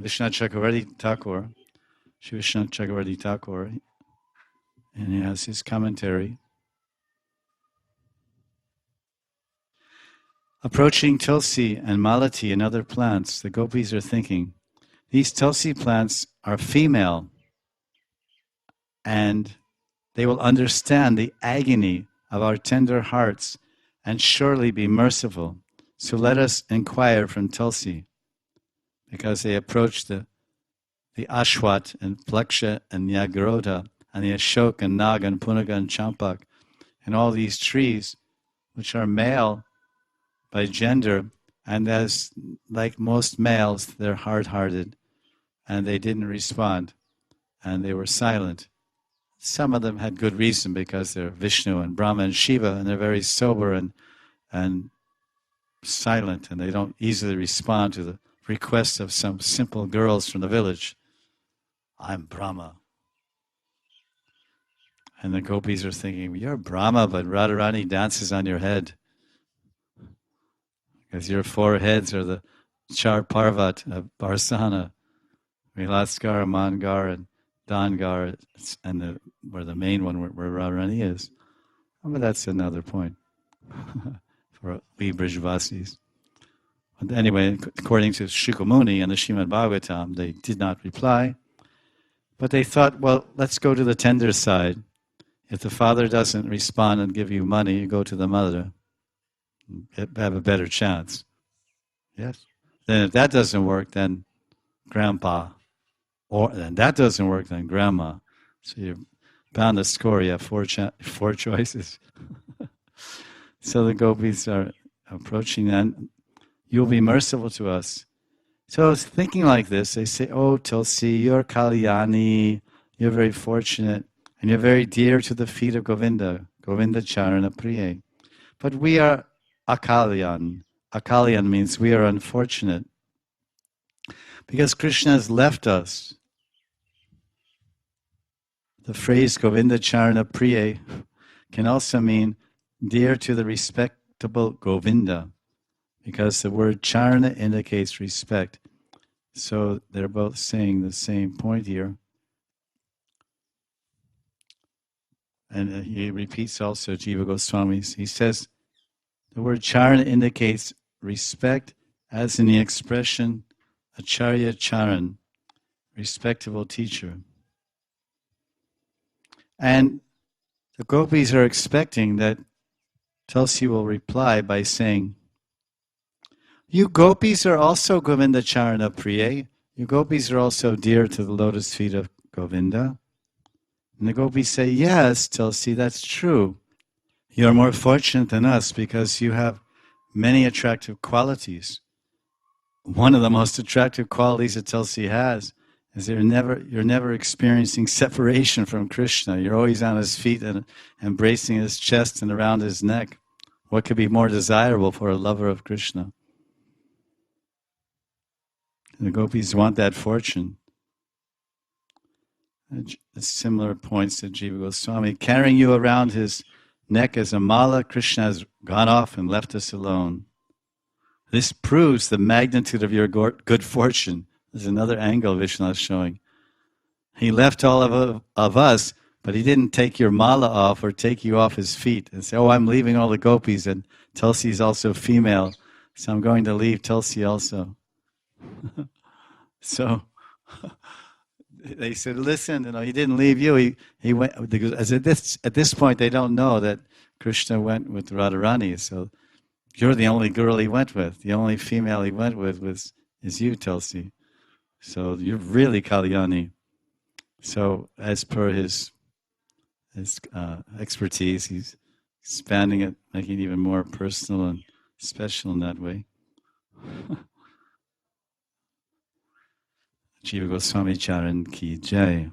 Vishwanath Chakravarti Thakur, Shri Vishwanath Chakravarti Thakur, and he has his commentary. Approaching Tulsi and Malati and other plants, the gopis are thinking, these Tulsi plants are female, and they will understand the agony of our tender hearts and surely be merciful. So let us inquire from Tulsi, because they approach the Ashwat and Pleksha and Nyagrota and the Ashok and Nag and Punaga and Champak and all these trees which are male by gender, and as like most males, they're hard-hearted, and they didn't respond, and they were silent. Some of them had good reason because they're Vishnu and Brahma and Shiva, and they're very sober and silent, and they don't easily respond to the requests of some simple girls from the village. I'm Brahma. And the gopis are thinking, you're Brahma, but Radharani dances on your head. Because your four heads are the Char Parvat of Barsana, Vilaskar, Mangar, and Dangar, and where the main one, where Radharani is. But that's another point for we Brijvasis. But anyway, according to Shukamuni and the Srimad Bhagavatam, they did not reply. But they thought, well, let's go to the tender side. If the father doesn't respond and give you money, you go to the mother. Have a better chance. Yes. Then if that doesn't work, then grandpa. Or then that doesn't work, then grandma. So you're bound to score. You have four choices. So the gopis are approaching that. You'll be merciful to us. So thinking like this, they say, oh, Tulsi, you're Kalyani. You're very fortunate. And you're very dear to the feet of Govinda. Govinda Charana Priye. But we are Akalyan. Akalyan means we are unfortunate. Because Krishna has left us. The phrase Govinda Charana Priye can also mean dear to the respectable Govinda, because the word Charana indicates respect. So they're both saying the same point here. And he repeats also Jiva Goswami. He says the word Charana indicates respect, as in the expression Acharya Charan, respectable teacher. And the gopis are expecting that Tulsi will reply by saying, you gopis are also Govinda Charana Priye. You gopis are also dear to the lotus feet of Govinda. And the gopis say, yes, Tulsi, that's true. You're more fortunate than us because you have many attractive qualities. One of the most attractive qualities that Tulsi has is you're never experiencing separation from Krishna. You're always on his feet and embracing his chest and around his neck. What could be more desirable for a lover of Krishna? And the gopis want that fortune. Similar points to Jiva Goswami. Carrying you around his neck as a mala, Krishna has gone off and left us alone. This proves the magnitude of your good fortune. There's another angle Vishnu is showing. He left all of us, but he didn't take your mala off or take you off his feet and say, oh, I'm leaving all the gopis, and Tulsi is also female, so I'm going to leave Tulsi also. So they said, listen, he didn't leave you. He went, because at this point they don't know that Krishna went with Radharani, so you're the only girl he went with. The only female he went with is you, Tulsi. So you're really Kalyani. So as per his expertise, he's expanding it, making it even more personal and special in that way. Jiva Goswami Charan ki jai.